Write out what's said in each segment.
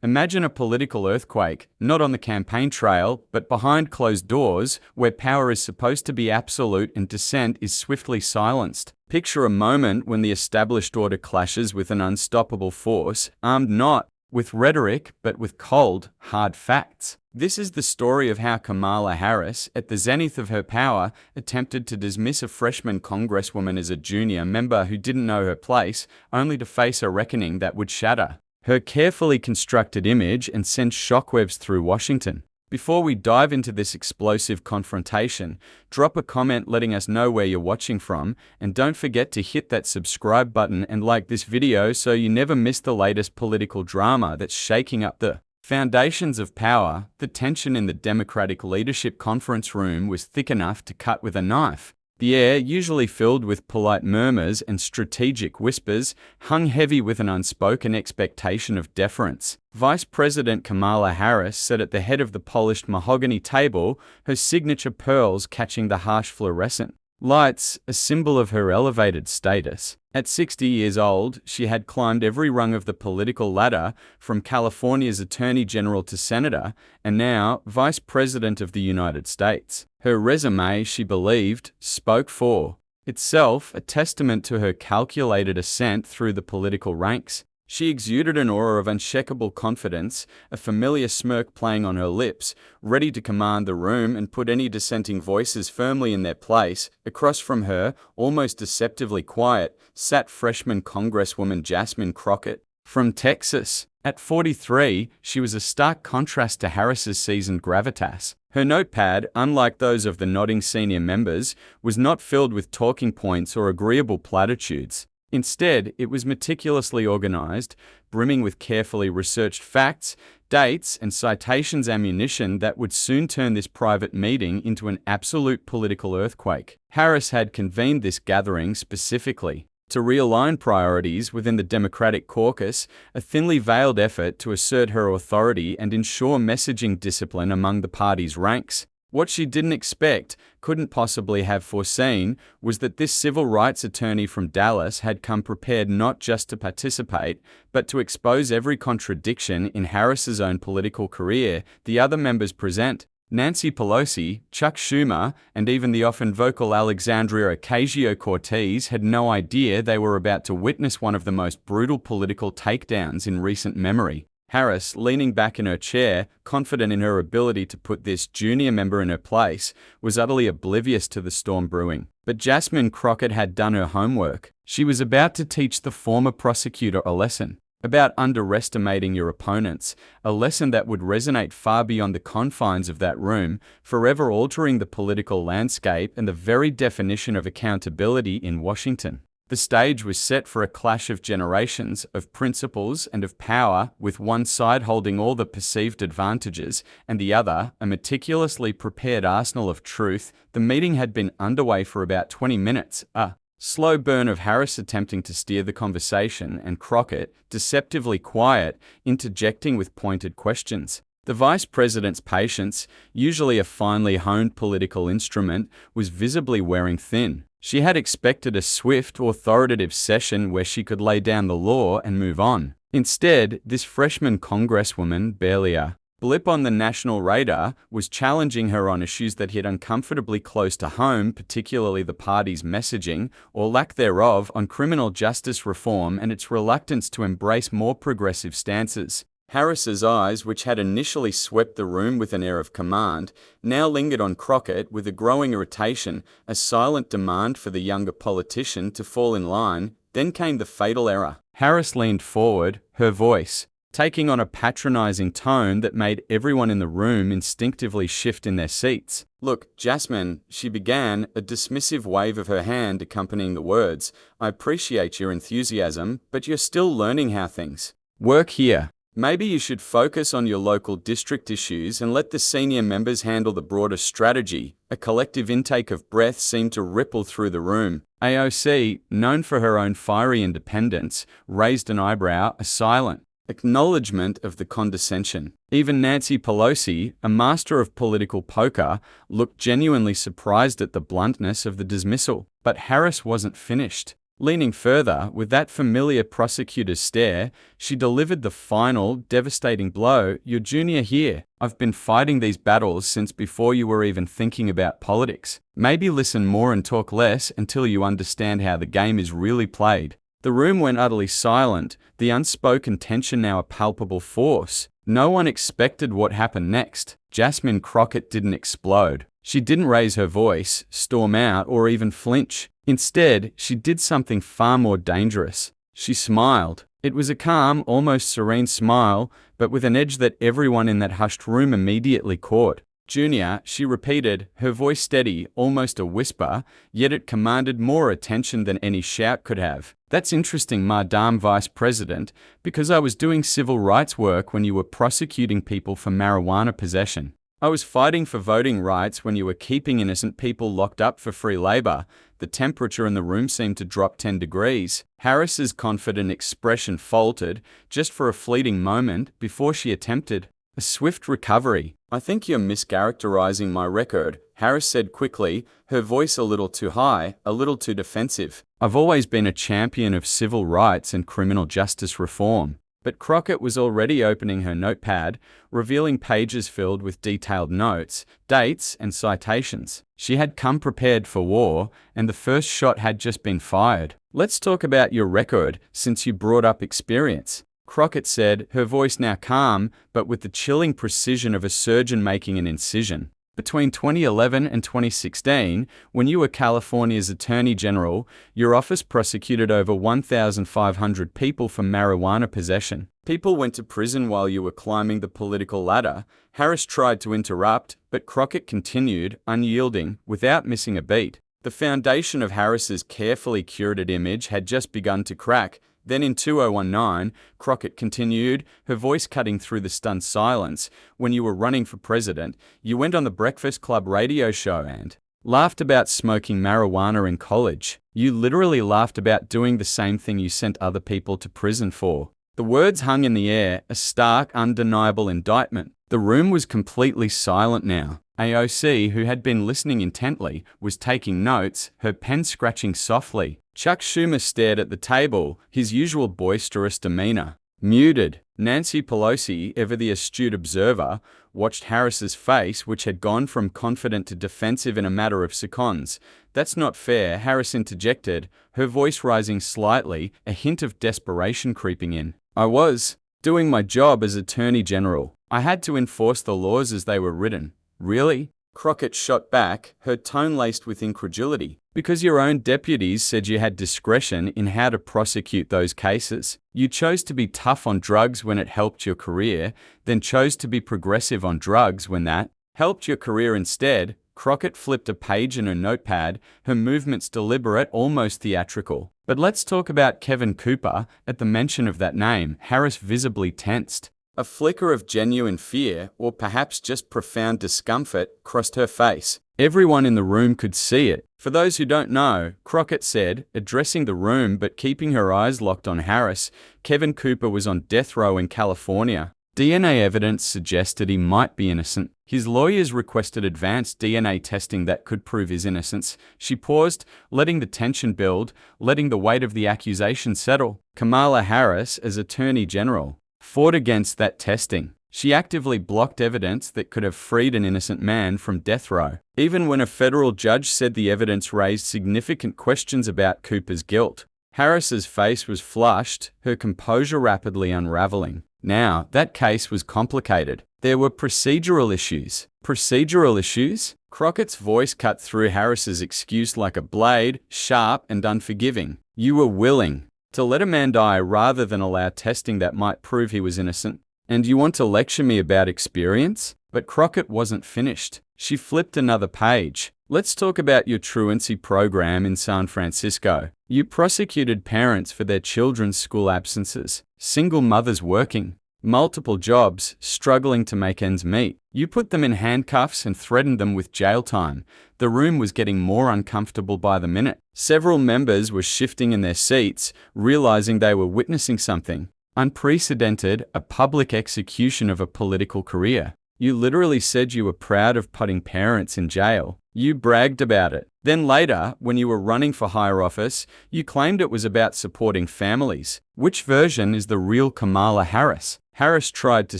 Imagine a political earthquake, not on the campaign trail, but behind closed doors, where power is supposed to be absolute and dissent is swiftly silenced. Picture a moment when the established order clashes with an unstoppable force, armed not with rhetoric, but with cold, hard facts. This is the story of how Kamala Harris, at the zenith of her power, attempted to dismiss a freshman congresswoman as a junior member who didn't know her place, only to face a reckoning that would shatter her carefully constructed image and send shockwaves through Washington. Before we dive into this explosive confrontation, drop a comment letting us know where you're watching from, and don't forget to hit that subscribe button and like this video so you never miss the latest political drama that's shaking up the foundations of power. The tension in the Democratic leadership conference room was thick enough to cut with a knife. The air, usually filled with polite murmurs and strategic whispers, hung heavy with an unspoken expectation of deference. Vice President Kamala Harris sat at the head of the polished mahogany table, her signature pearls catching the harsh fluorescent lights, a symbol of her elevated status. At 60 years old, she had climbed every rung of the political ladder, from California's Attorney General to Senator, and now Vice President of the United States. Her resume, she believed, spoke for itself, a testament to her calculated ascent through the political ranks. She exuded an aura of unshakable confidence, a familiar smirk playing on her lips, ready to command the room and put any dissenting voices firmly in their place. Across from her, almost deceptively quiet, sat freshman Congresswoman Jasmine Crockett from Texas. At 43, she was a stark contrast to Harris's seasoned gravitas. Her notepad, unlike those of the nodding senior members, was not filled with talking points or agreeable platitudes. Instead, it was meticulously organized, brimming with carefully researched facts, dates, and citations ammunition that would soon turn this private meeting into an absolute political earthquake. Harris had convened this gathering specifically to realign priorities within the Democratic caucus, a thinly veiled effort to assert her authority and ensure messaging discipline among the party's ranks. What she didn't expect, couldn't possibly have foreseen, was that this civil rights attorney from Dallas had come prepared not just to participate, but to expose every contradiction in Harris's own political career. The other members present, Nancy Pelosi, Chuck Schumer, and even the often vocal Alexandria Ocasio-Cortez, had no idea they were about to witness one of the most brutal political takedowns in recent memory. Harris, leaning back in her chair, confident in her ability to put this junior member in her place, was utterly oblivious to the storm brewing. But Jasmine Crockett had done her homework. She was about to teach the former prosecutor a lesson about underestimating your opponents, a lesson that would resonate far beyond the confines of that room, forever altering the political landscape and the very definition of accountability in Washington. The stage was set for a clash of generations, of principles and of power, with one side holding all the perceived advantages, and the other, a meticulously prepared arsenal of truth. The meeting had been underway for about 20 minutes, a slow burn of Harris attempting to steer the conversation, and Crockett, deceptively quiet, interjecting with pointed questions. The vice president's patience, usually a finely honed political instrument, was visibly wearing thin. She had expected a swift, authoritative session where she could lay down the law and move on. Instead, this freshman congresswoman, barely a blip on the national radar, was challenging her on issues that hit uncomfortably close to home, particularly the party's messaging, or lack thereof, on criminal justice reform and its reluctance to embrace more progressive stances. Harris's eyes, which had initially swept the room with an air of command, now lingered on Crockett with a growing irritation, a silent demand for the younger politician to fall in line. Then came the fatal error. Harris leaned forward, her voice taking on a patronizing tone that made everyone in the room instinctively shift in their seats. "Look, Jasmine," she began, a dismissive wave of her hand accompanying the words, "I appreciate your enthusiasm, but you're still learning how things work here. Maybe you should focus on your local district issues and let the senior members handle the broader strategy." A collective intake of breath seemed to ripple through the room. AOC, known for her own fiery independence, raised an eyebrow, a silent acknowledgement of the condescension. Even Nancy Pelosi, a master of political poker, looked genuinely surprised at the bluntness of the dismissal. But Harris wasn't finished. Leaning further, with that familiar prosecutor's stare, she delivered the final, devastating blow. "You're junior here. I've been fighting these battles since before you were even thinking about politics. Maybe listen more and talk less until you understand how the game is really played." The room went utterly silent, the unspoken tension now a palpable force. No one expected what happened next. Jasmine Crockett didn't explode. She didn't raise her voice, storm out, or even flinch. Instead, she did something far more dangerous. She smiled. It was a calm, almost serene smile, but with an edge that everyone in that hushed room immediately caught. "Junior," she repeated, her voice steady, almost a whisper, yet it commanded more attention than any shout could have. "That's interesting, Madame Vice President, because I was doing civil rights work when you were prosecuting people for marijuana possession. I was fighting for voting rights when you were keeping innocent people locked up for free labor." The temperature in the room seemed to drop 10 degrees. Harris's confident expression faltered, just for a fleeting moment, before she attempted a swift recovery. "I think you're mischaracterizing my record," Harris said quickly, her voice a little too high, a little too defensive. "I've always been a champion of civil rights and criminal justice reform." But Crockett was already opening her notepad, revealing pages filled with detailed notes, dates, and citations. She had come prepared for war, and the first shot had just been fired. "Let's talk about your record, since you brought up experience," Crockett said, her voice now calm, but with the chilling precision of a surgeon making an incision. "Between 2011 and 2016, when you were California's Attorney General, your office prosecuted over 1,500 people for marijuana possession. People went to prison while you were climbing the political ladder." Harris tried to interrupt, but Crockett continued, unyielding, without missing a beat. The foundation of Harris's carefully curated image had just begun to crack. "Then in 2019, Crockett continued, her voice cutting through the stunned silence, "when you were running for president, you went on the Breakfast Club radio show and laughed about smoking marijuana in college. You literally laughed about doing the same thing you sent other people to prison for." The words hung in the air, a stark, undeniable indictment. The room was completely silent now. AOC, who had been listening intently, was taking notes, her pen scratching softly. Chuck Schumer stared at the table, his usual boisterous demeanor muted. Nancy Pelosi, ever the astute observer, watched Harris's face, which had gone from confident to defensive in a matter of seconds. "That's not fair," Harris interjected, her voice rising slightly, a hint of desperation creeping in. "I was doing my job as Attorney General. I had to enforce the laws as they were written." "Really?" Crockett shot back, her tone laced with incredulity. "Because your own deputies said you had discretion in how to prosecute those cases. You chose to be tough on drugs when it helped your career, then chose to be progressive on drugs when that helped your career instead." Crockett flipped a page in her notepad, her movements deliberate, almost theatrical. "But let's talk about Kevin Cooper." At the mention of that name, Harris visibly tensed. A flicker of genuine fear, or perhaps just profound discomfort, crossed her face. Everyone in the room could see it. "For those who don't know," Crockett said, addressing the room but keeping her eyes locked on Harris, "Kevin Cooper was on death row in California. DNA evidence suggested he might be innocent. His lawyers requested advanced DNA testing that could prove his innocence." She paused, letting the tension build, letting the weight of the accusation settle. Kamala Harris, as Attorney General, fought against that testing. She actively blocked evidence that could have freed an innocent man from death row. Even when a federal judge said the evidence raised significant questions about Cooper's guilt, Harris's face was flushed, her composure rapidly unraveling. Now, that case was complicated. There were procedural issues. "Procedural issues?" Crockett's voice cut through Harris's excuse like a blade, sharp and unforgiving. "You were willing to let a man die rather than allow testing that might prove he was innocent. And you want to lecture me about experience?" But Crockett wasn't finished. She flipped another page. "Let's talk about your truancy program in San Francisco. You prosecuted parents for their children's school absences, single mothers working multiple jobs, struggling to make ends meet. You put them in handcuffs and threatened them with jail time." The room was getting more uncomfortable by the minute. Several members were shifting in their seats, realizing they were witnessing something unprecedented, a public execution of a political career. "You literally said you were proud of putting parents in jail. You bragged about it." Then later, when you were running for higher office, you claimed it was about supporting families. Which version is the real Kamala Harris? Harris tried to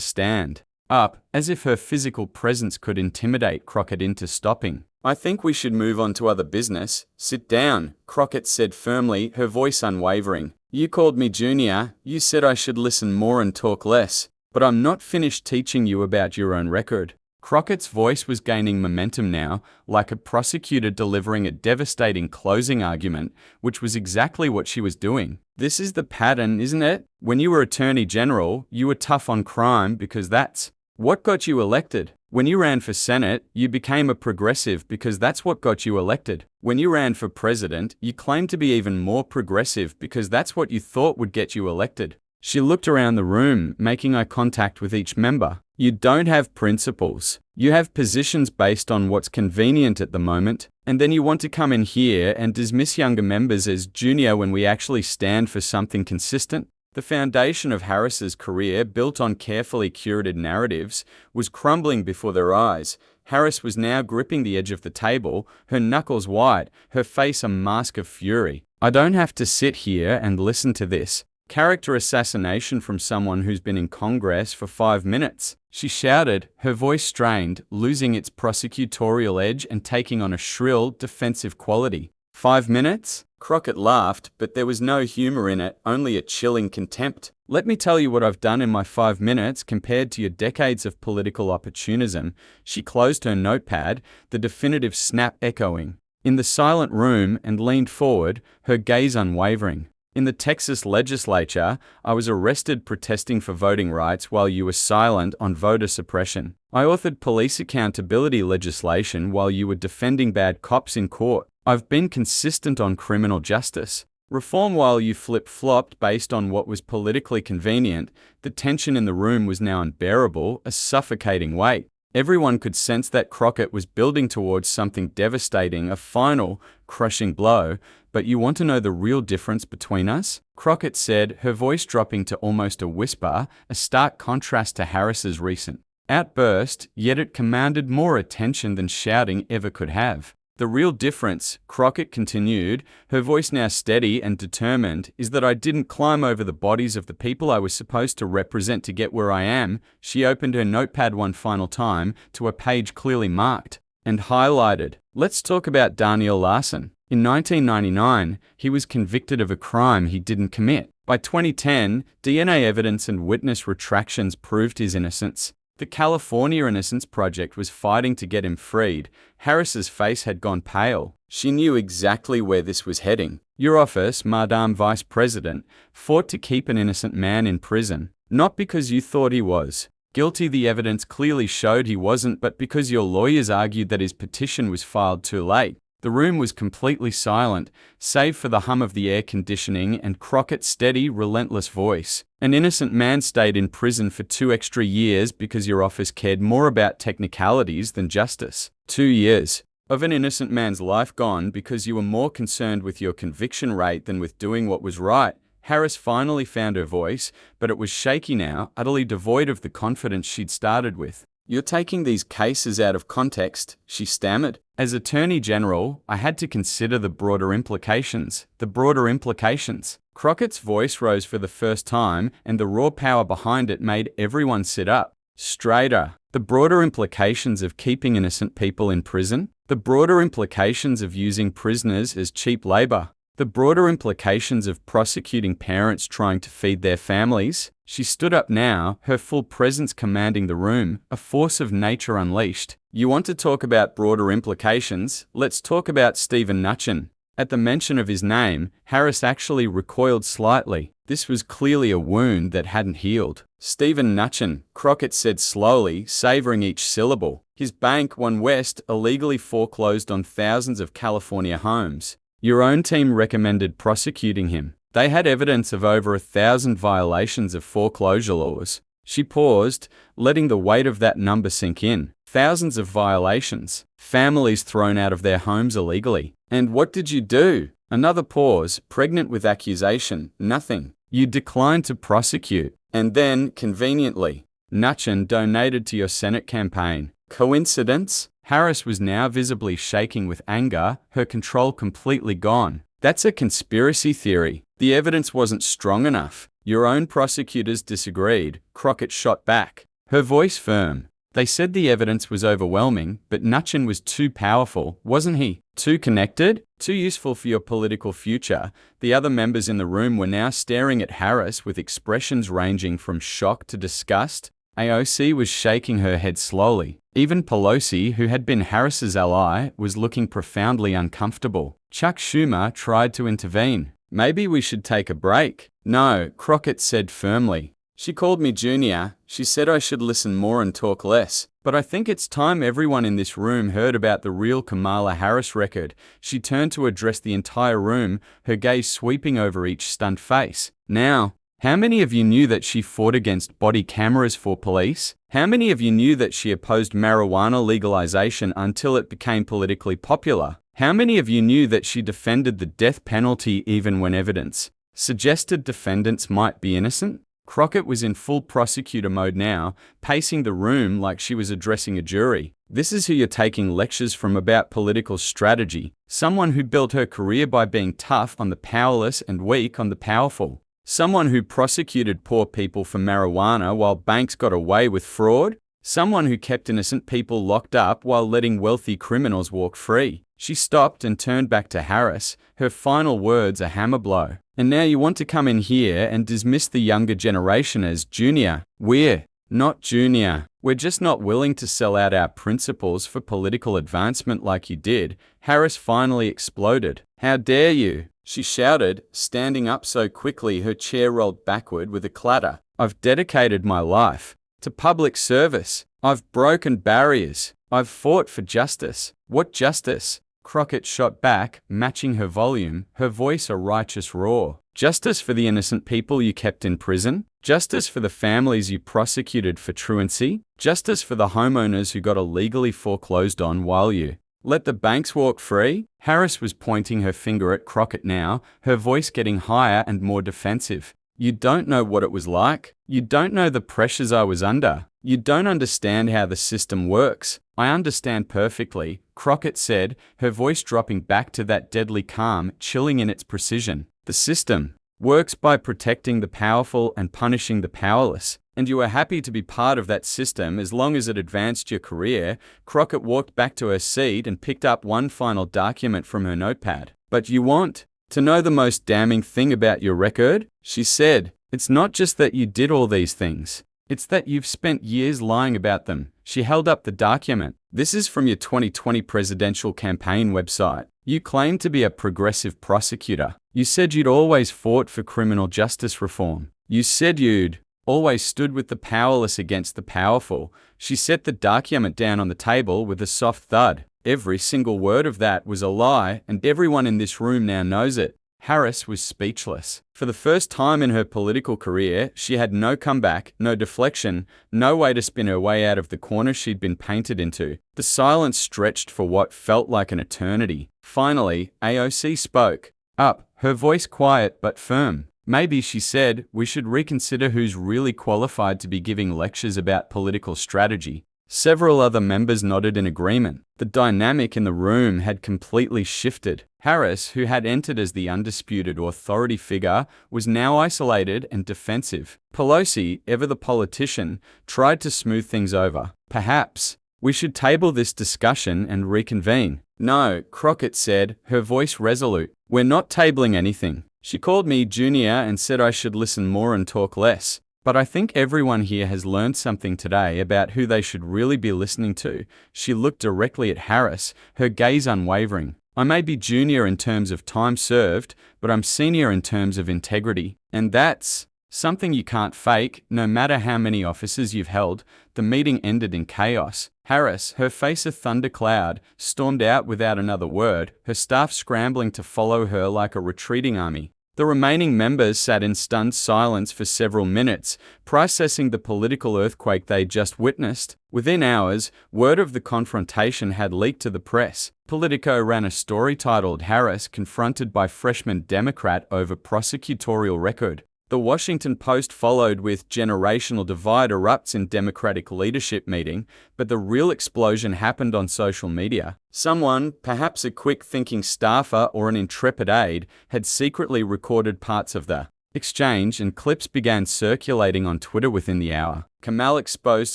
stand up, as if her physical presence could intimidate Crockett into stopping. I think we should move on to other business. Sit down, Crockett said firmly, her voice unwavering. You called me junior, you said I should listen more and talk less, but I'm not finished teaching you about your own record. Crockett's voice was gaining momentum now, like a prosecutor delivering a devastating closing argument, which was exactly what she was doing. This is the pattern, isn't it? When you were Attorney General, you were tough on crime because that's what got you elected. When you ran for Senate, you became a progressive because that's what got you elected. When you ran for president, you claimed to be even more progressive because that's what you thought would get you elected. She looked around the room, making eye contact with each member. You don't have principles. You have positions based on what's convenient at the moment, and then you want to come in here and dismiss younger members as junior when we actually stand for something consistent. The foundation of Harris's career, built on carefully curated narratives, was crumbling before their eyes. Harris was now gripping the edge of the table, her knuckles white, her face a mask of fury. I don't have to sit here and listen to this. Character assassination from someone who's been in Congress for 5 minutes, she shouted, her voice strained, losing its prosecutorial edge and taking on a shrill, defensive quality. 5 minutes? Crockett laughed, but there was no humor in it, only a chilling contempt. Let me tell you what I've done in my 5 minutes compared to your decades of political opportunism. She closed her notepad, the definitive snap echoing in the silent room, and leaned forward, her gaze unwavering. In the Texas legislature, I was arrested protesting for voting rights while you were silent on voter suppression. I authored police accountability legislation while you were defending bad cops in court. I've been consistent on criminal justice reform while you flip-flopped based on what was politically convenient. The tension in the room was now unbearable, a suffocating weight. Everyone could sense that Crockett was building towards something devastating, a final, crushing blow. But you want to know the real difference between us? Crockett said, her voice dropping to almost a whisper, a stark contrast to Harris's recent outburst, yet it commanded more attention than shouting ever could have. The real difference, Crockett continued, her voice now steady and determined, is that I didn't climb over the bodies of the people I was supposed to represent to get where I am. She opened her notepad one final time to a page clearly marked and highlighted. Let's talk about Daniel Larson. In 1999, he was convicted of a crime he didn't commit. By 2010, DNA evidence and witness retractions proved his innocence. The California Innocence Project was fighting to get him freed. Harris's face had gone pale. She knew exactly where this was heading. Your office, Madame Vice President, fought to keep an innocent man in prison, not because you thought he was guilty, the evidence clearly showed he wasn't, but because your lawyers argued that his petition was filed too late. The room was completely silent, save for the hum of the air conditioning and Crockett's steady, relentless voice. An innocent man stayed in prison for 2 extra years because your office cared more about technicalities than justice. 2 years of an innocent man's life gone because you were more concerned with your conviction rate than with doing what was right. Harris finally found her voice, but it was shaky now, utterly devoid of the confidence she'd started with. You're taking these cases out of context, she stammered. As Attorney General, I had to consider the broader implications. The broader implications. Crockett's voice rose for the first time, and the raw power behind it made everyone sit up straighter. The broader implications of keeping innocent people in prison. The broader implications of using prisoners as cheap labor. The broader implications of prosecuting parents trying to feed their families. She stood up now, her full presence commanding the room, a force of nature unleashed. You want to talk about broader implications? Let's talk about Stephen Mnuchin. At the mention of his name, Harris actually recoiled slightly. This was clearly a wound that hadn't healed. Stephen Mnuchin, Crockett said slowly, savoring each syllable. His bank, One West, illegally foreclosed on thousands of California homes. Your own team recommended prosecuting him. They had evidence of over 1,000 violations of foreclosure laws. She paused, letting the weight of that number sink in. Thousands of violations. Families thrown out of their homes illegally. And what did you do? Another pause, pregnant with accusation. Nothing. You declined to prosecute. And then, conveniently, Mnuchin donated to your Senate campaign. Coincidence? Harris was now visibly shaking with anger, her control completely gone. That's a conspiracy theory. The evidence wasn't strong enough. Your own prosecutors disagreed, Crockett shot back, her voice firm. They said the evidence was overwhelming, but Nutchin was too powerful, wasn't he? Too connected? Too useful for your political future. The other members in the room were now staring at Harris with expressions ranging from shock to disgust. AOC was shaking her head slowly. Even Pelosi, who had been Harris's ally, was looking profoundly uncomfortable. Chuck Schumer tried to intervene. Maybe we should take a break. No, Crockett said firmly. She called me Junior. She said I should listen more and talk less. But I think it's time everyone in this room heard about the real Kamala Harris record. She turned to address the entire room, her gaze sweeping over each stunned face. Now, how many of you knew that she fought against body cameras for police? How many of you knew that she opposed marijuana legalization until it became politically popular? How many of you knew that she defended the death penalty even when evidence suggested defendants might be innocent? Crockett was in full prosecutor mode now, pacing the room like she was addressing a jury. This is who you're taking lectures from about political strategy, someone who built her career by being tough on the powerless and weak on the powerful. Someone who prosecuted poor people for marijuana while banks got away with fraud. Someone who kept innocent people locked up while letting wealthy criminals walk free. She stopped and turned back to Harris, her final words a hammer blow. And now you want to come in here and dismiss the younger generation as junior. We're not junior. We're just not willing to sell out our principles for political advancement like you did. Harris finally exploded. How dare you? She shouted, standing up so quickly her chair rolled backward with a clatter. I've dedicated my life to public service. I've broken barriers. I've fought for justice. What justice? Crockett shot back, matching her volume, her voice a righteous roar. Justice for the innocent people you kept in prison? Justice for the families you prosecuted for truancy? Justice for the homeowners who got illegally foreclosed on while you let the banks walk free? Harris was pointing her finger at Crockett now, her voice getting higher and more defensive. You don't know what it was like. You don't know the pressures I was under. You don't understand how the system works. I understand perfectly, Crockett said, her voice dropping back to that deadly calm, chilling in its precision. The system works by protecting the powerful and punishing the powerless. And you were happy to be part of that system as long as it advanced your career. Crockett walked back to her seat and picked up one final document from her notepad. But you want to know the most damning thing about your record? She said, it's not just that you did all these things. It's that you've spent years lying about them. She held up the document. This is from your 2020 presidential campaign website. You claimed to be a progressive prosecutor. You said you'd always fought for criminal justice reform. You said you'd always stood with the powerless against the powerful. She set the document down on the table with a soft thud. Every single word of that was a lie, and everyone in this room now knows it. Harris was speechless. For the first time in her political career, she had no comeback, no deflection, no way to spin her way out of the corner she'd been painted into. The silence stretched for what felt like an eternity. Finally, AOC spoke up, her voice quiet but firm. Maybe, she said, we should reconsider who's really qualified to be giving lectures about political strategy. Several other members nodded in agreement. The dynamic in the room had completely shifted. Harris, who had entered as the undisputed authority figure, was now isolated and defensive. Pelosi, ever the politician, tried to smooth things over. Perhaps we should table this discussion and reconvene. No, Crockett said, her voice resolute. We're not tabling anything. She called me Junior and said I should listen more and talk less. But I think everyone here has learned something today about who they should really be listening to. She looked directly at Harris, her gaze unwavering. I may be junior in terms of time served, but I'm senior in terms of integrity. And that's something you can't fake, no matter how many offices you've held. The meeting ended in chaos. Harris, her face a thundercloud, stormed out without another word, her staff scrambling to follow her like a retreating army. The remaining members sat in stunned silence for several minutes, processing the political earthquake they'd just witnessed. Within hours, word of the confrontation had leaked to the press. Politico ran a story titled "Harris Confronted by Freshman Democrat Over Prosecutorial Record." The Washington Post followed with generational divide erupts in Democratic leadership meeting, but the real explosion happened on social media. Someone, perhaps a quick-thinking staffer or an intrepid aide, had secretly recorded parts of the exchange, and clips began circulating on Twitter within the hour. Kamala exposed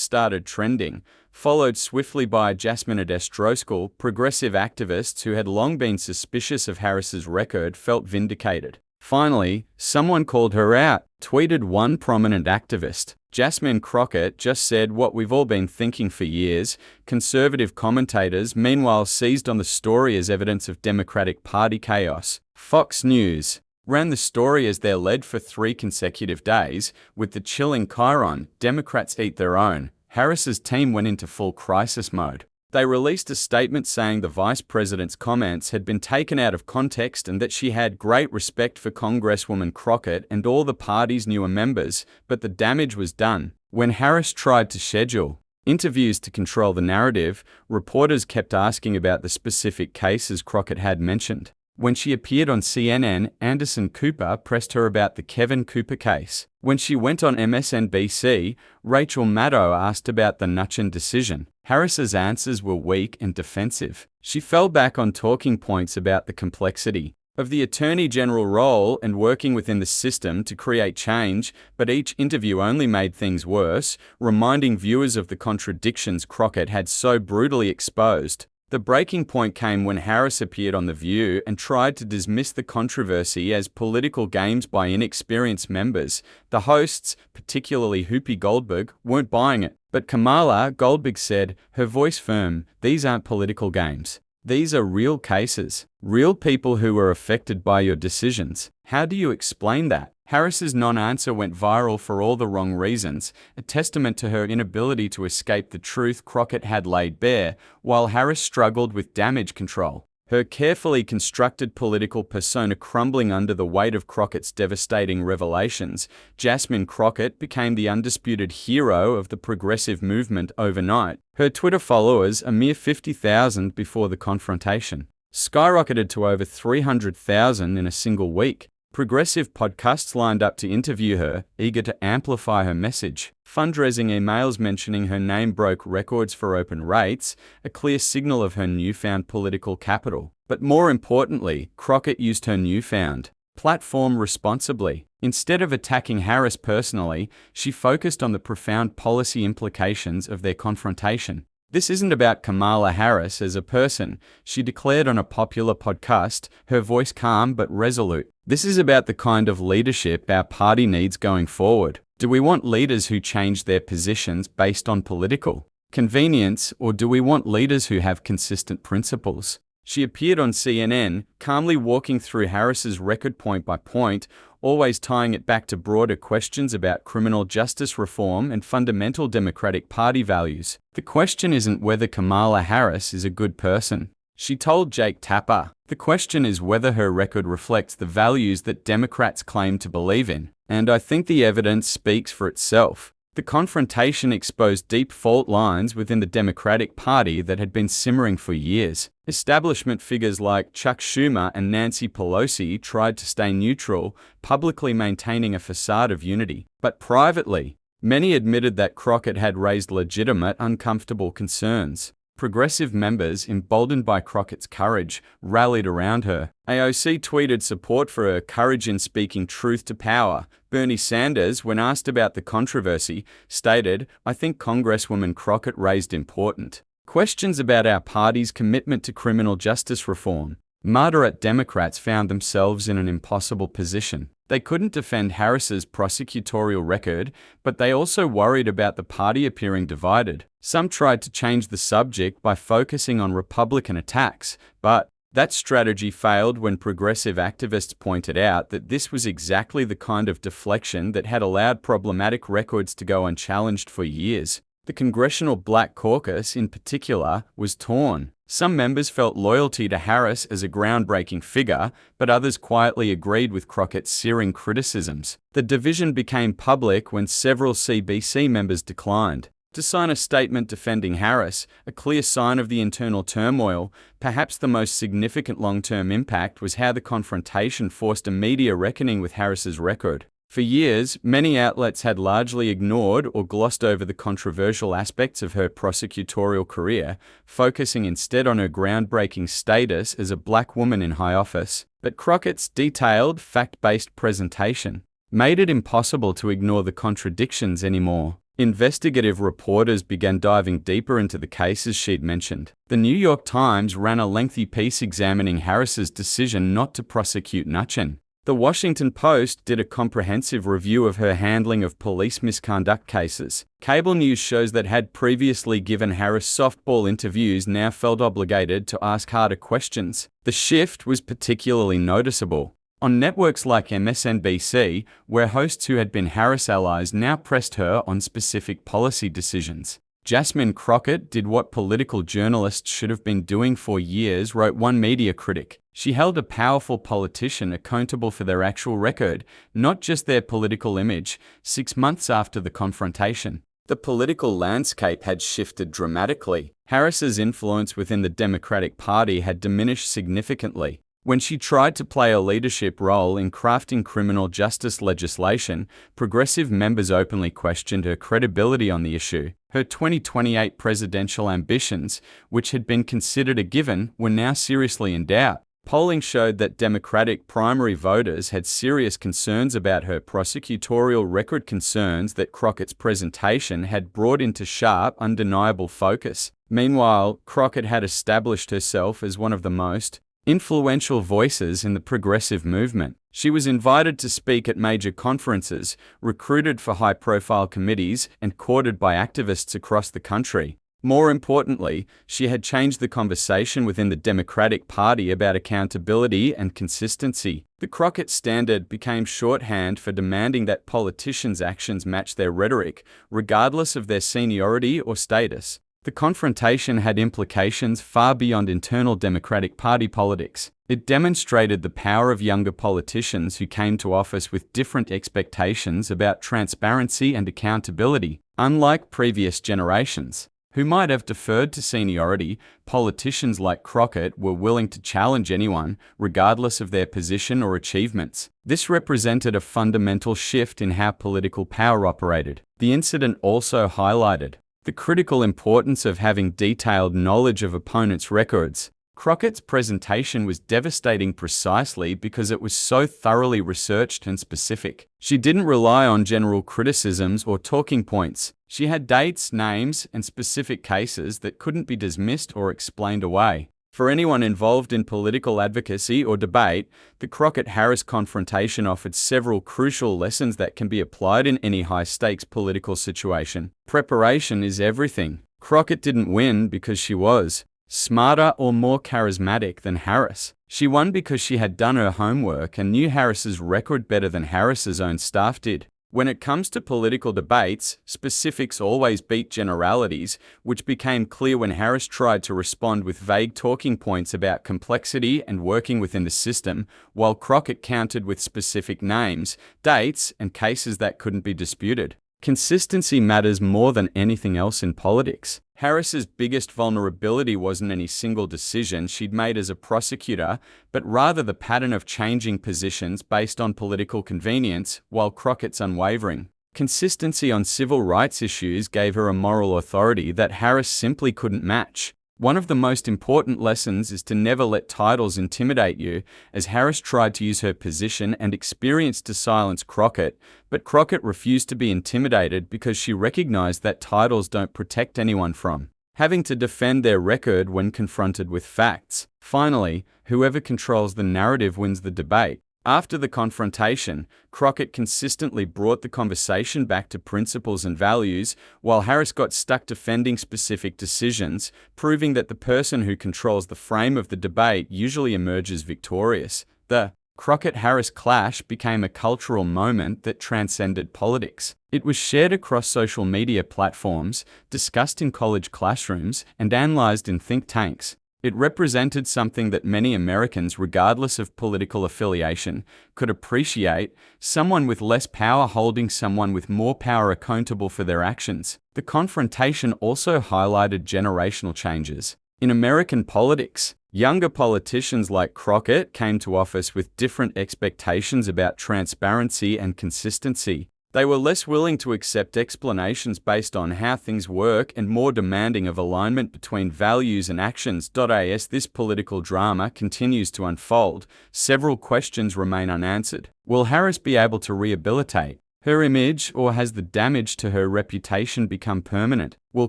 started trending, followed swiftly by Jasmine Crockett. Progressive activists who had long been suspicious of Harris's record felt vindicated. Finally, someone called her out, tweeted one prominent activist. Jasmine Crockett just said what we've all been thinking for years. Conservative commentators, meanwhile, seized on the story as evidence of Democratic Party chaos. Fox News ran the story as their lead for 3 consecutive days, with the chilling chyron, Democrats eat their own. Harris's team went into full crisis mode. They released a statement saying the vice president's comments had been taken out of context and that she had great respect for Congresswoman Crockett and all the party's newer members, but the damage was done. When Harris tried to schedule interviews to control the narrative, reporters kept asking about the specific cases Crockett had mentioned. When she appeared on CNN, Anderson Cooper pressed her about the Kevin Cooper case. When she went on MSNBC, Rachel Maddow asked about the Nutchin decision. Harris's answers were weak and defensive. She fell back on talking points about the complexity of the Attorney General role and working within the system to create change, but each interview only made things worse, reminding viewers of the contradictions Crockett had so brutally exposed. The breaking point came when Harris appeared on The View and tried to dismiss the controversy as political games by inexperienced members. The hosts, particularly Whoopi Goldberg, weren't buying it. But Kamala, Goldberg said, her voice firm, these aren't political games. These are real cases. Real people who were affected by your decisions. How do you explain that? Harris's non-answer went viral for all the wrong reasons, a testament to her inability to escape the truth Crockett had laid bare, while Harris struggled with damage control. Her carefully constructed political persona crumbling under the weight of Crockett's devastating revelations, Jasmine Crockett became the undisputed hero of the progressive movement overnight. Her Twitter followers, a mere 50,000 before the confrontation, skyrocketed to over 300,000 in a single week. Progressive podcasts lined up to interview her, eager to amplify her message. Fundraising emails mentioning her name broke records for open rates, a clear signal of her newfound political capital. But more importantly, Crockett used her newfound platform responsibly. Instead of attacking Harris personally, she focused on the profound policy implications of their confrontation. This isn't about Kamala Harris as a person, she declared on a popular podcast, her voice calm but resolute. This is about the kind of leadership our party needs going forward. Do we want leaders who change their positions based on political convenience, or do we want leaders who have consistent principles? She appeared on CNN, calmly walking through Harris's record point by point, always tying it back to broader questions about criminal justice reform and fundamental Democratic Party values. The question isn't whether Kamala Harris is a good person, she told Jake Tapper. The question is whether her record reflects the values that Democrats claim to believe in. And I think the evidence speaks for itself. The confrontation exposed deep fault lines within the Democratic Party that had been simmering for years. Establishment figures like Chuck Schumer and Nancy Pelosi tried to stay neutral, publicly maintaining a facade of unity. But privately, many admitted that Crockett had raised legitimate, uncomfortable concerns. Progressive members, emboldened by Crockett's courage, rallied around her. AOC tweeted support for her courage in speaking truth to power. Bernie Sanders, when asked about the controversy, stated, I think Congresswoman Crockett raised important questions about our party's commitment to criminal justice reform. Moderate Democrats found themselves in an impossible position. They couldn't defend Harris's prosecutorial record, but they also worried about the party appearing divided. Some tried to change the subject by focusing on Republican attacks, but that strategy failed when progressive activists pointed out that this was exactly the kind of deflection that had allowed problematic records to go unchallenged for years. The Congressional Black Caucus, in particular, was torn. Some members felt loyalty to Harris as a groundbreaking figure, but others quietly agreed with Crockett's searing criticisms. The division became public when several CBC members declined to sign a statement defending Harris, a clear sign of the internal turmoil. Perhaps the most significant long-term impact was how the confrontation forced a media reckoning with Harris's record. For years, many outlets had largely ignored or glossed over the controversial aspects of her prosecutorial career, focusing instead on her groundbreaking status as a black woman in high office. But Crockett's detailed, fact-based presentation made it impossible to ignore the contradictions anymore. Investigative reporters began diving deeper into the cases she'd mentioned. The New York Times ran a lengthy piece examining Harris's decision not to prosecute Nutchen. The Washington Post did a comprehensive review of her handling of police misconduct cases. Cable news shows that had previously given Harris softball interviews now felt obligated to ask harder questions. The shift was particularly noticeable on networks like MSNBC, where hosts who had been Harris allies now pressed her on specific policy decisions. Jasmine Crockett did what political journalists should have been doing for years, wrote one media critic. She held a powerful politician accountable for their actual record, not just their political image. 6 months after the confrontation, the political landscape had shifted dramatically. Harris's influence within the Democratic Party had diminished significantly. When she tried to play a leadership role in crafting criminal justice legislation, progressive members openly questioned her credibility on the issue. Her 2028 presidential ambitions, which had been considered a given, were now seriously in doubt. Polling showed that Democratic primary voters had serious concerns about her prosecutorial record, concerns that Crockett's presentation had brought into sharp, undeniable focus. Meanwhile, Crockett had established herself as one of the most influential voices in the progressive movement. She was invited to speak at major conferences, recruited for high-profile committees, and courted by activists across the country. More importantly, she had changed the conversation within the Democratic Party about accountability and consistency. The Crockett Standard became shorthand for demanding that politicians' actions match their rhetoric, regardless of their seniority or status. The confrontation had implications far beyond internal Democratic Party politics. It demonstrated the power of younger politicians who came to office with different expectations about transparency and accountability. Unlike previous generations, who might have deferred to seniority, politicians like Crockett were willing to challenge anyone, regardless of their position or achievements. This represented a fundamental shift in how political power operated. The incident also highlighted the critical importance of having detailed knowledge of opponents' records. Crockett's presentation was devastating precisely because it was so thoroughly researched and specific. She didn't rely on general criticisms or talking points. She had dates, names, and specific cases that couldn't be dismissed or explained away. For anyone involved in political advocacy or debate, the Crockett-Harris confrontation offered several crucial lessons that can be applied in any high-stakes political situation. Preparation is everything. Crockett didn't win because she was smarter or more charismatic than Harris. She won because she had done her homework and knew Harris's record better than Harris's own staff did. When it comes to political debates, specifics always beat generalities, which became clear when Harris tried to respond with vague talking points about complexity and working within the system, while Crockett countered with specific names, dates, and cases that couldn't be disputed. Consistency matters more than anything else in politics. Harris's biggest vulnerability wasn't any single decision she'd made as a prosecutor, but rather the pattern of changing positions based on political convenience, while Crockett's unwavering consistency on civil rights issues gave her a moral authority that Harris simply couldn't match. One of the most important lessons is to never let titles intimidate you, as Harris tried to use her position and experience to silence Crockett, but Crockett refused to be intimidated because she recognized that titles don't protect anyone from having to defend their record when confronted with facts. Finally, whoever controls the narrative wins the debate. After the confrontation, Crockett consistently brought the conversation back to principles and values, while Harris got stuck defending specific decisions, proving that the person who controls the frame of the debate usually emerges victorious. The Crockett-Harris clash became a cultural moment that transcended politics. It was shared across social media platforms, discussed in college classrooms, and analyzed in think tanks. It represented something that many Americans, regardless of political affiliation, could appreciate: someone with less power holding someone with more power accountable for their actions. The confrontation also highlighted generational changes in American politics. Younger politicians like Crockett came to office with different expectations about transparency and consistency. They were less willing to accept explanations based on how things work and more demanding of alignment between values and actions. As this political drama continues to unfold, several questions remain unanswered. Will Harris be able to rehabilitate her image, or has the damage to her reputation become permanent? Will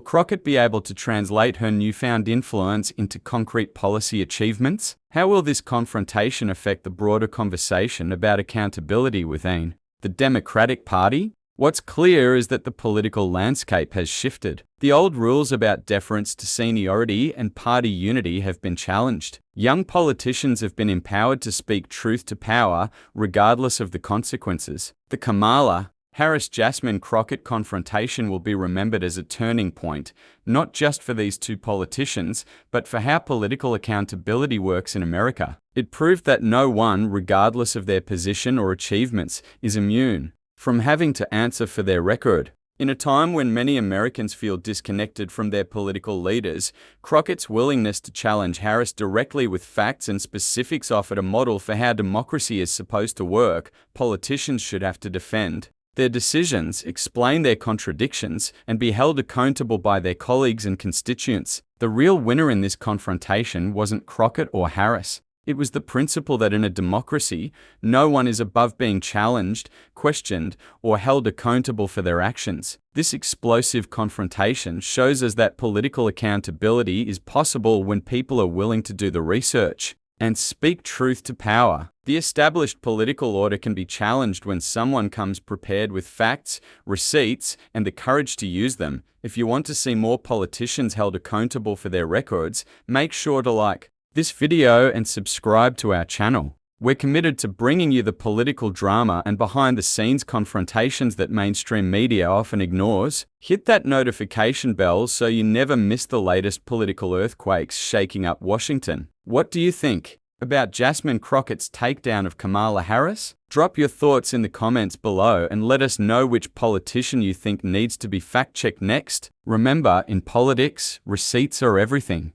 Crockett be able to translate her newfound influence into concrete policy achievements? How will this confrontation affect the broader conversation about accountability within the Democratic Party? What's clear is that the political landscape has shifted. The old rules about deference to seniority and party unity have been challenged. Young politicians have been empowered to speak truth to power, regardless of the consequences. The Kamala Harris-Jasmine Crockett confrontation will be remembered as a turning point, not just for these two politicians, but for how political accountability works in America. It proved that no one, regardless of their position or achievements, is immune from having to answer for their record. In a time when many Americans feel disconnected from their political leaders, Crockett's willingness to challenge Harris directly with facts and specifics offered a model for how democracy is supposed to work. Politicians should have to defend their decisions, explain their contradictions, and be held accountable by their colleagues and constituents. The real winner in this confrontation wasn't Crockett or Harris. It was the principle that in a democracy, no one is above being challenged, questioned, or held accountable for their actions. This explosive confrontation shows us that political accountability is possible when people are willing to do the research and speak truth to power. The established political order can be challenged when someone comes prepared with facts, receipts, and the courage to use them. If you want to see more politicians held accountable for their records, make sure to like this video and subscribe to our channel. We're committed to bringing you the political drama and behind-the-scenes confrontations that mainstream media often ignores. Hit that notification bell so you never miss the latest political earthquakes shaking up Washington. What do you think about Jasmine Crockett's takedown of Kamala Harris? Drop your thoughts in the comments below and let us know which politician you think needs to be fact-checked next. Remember, in politics, receipts are everything.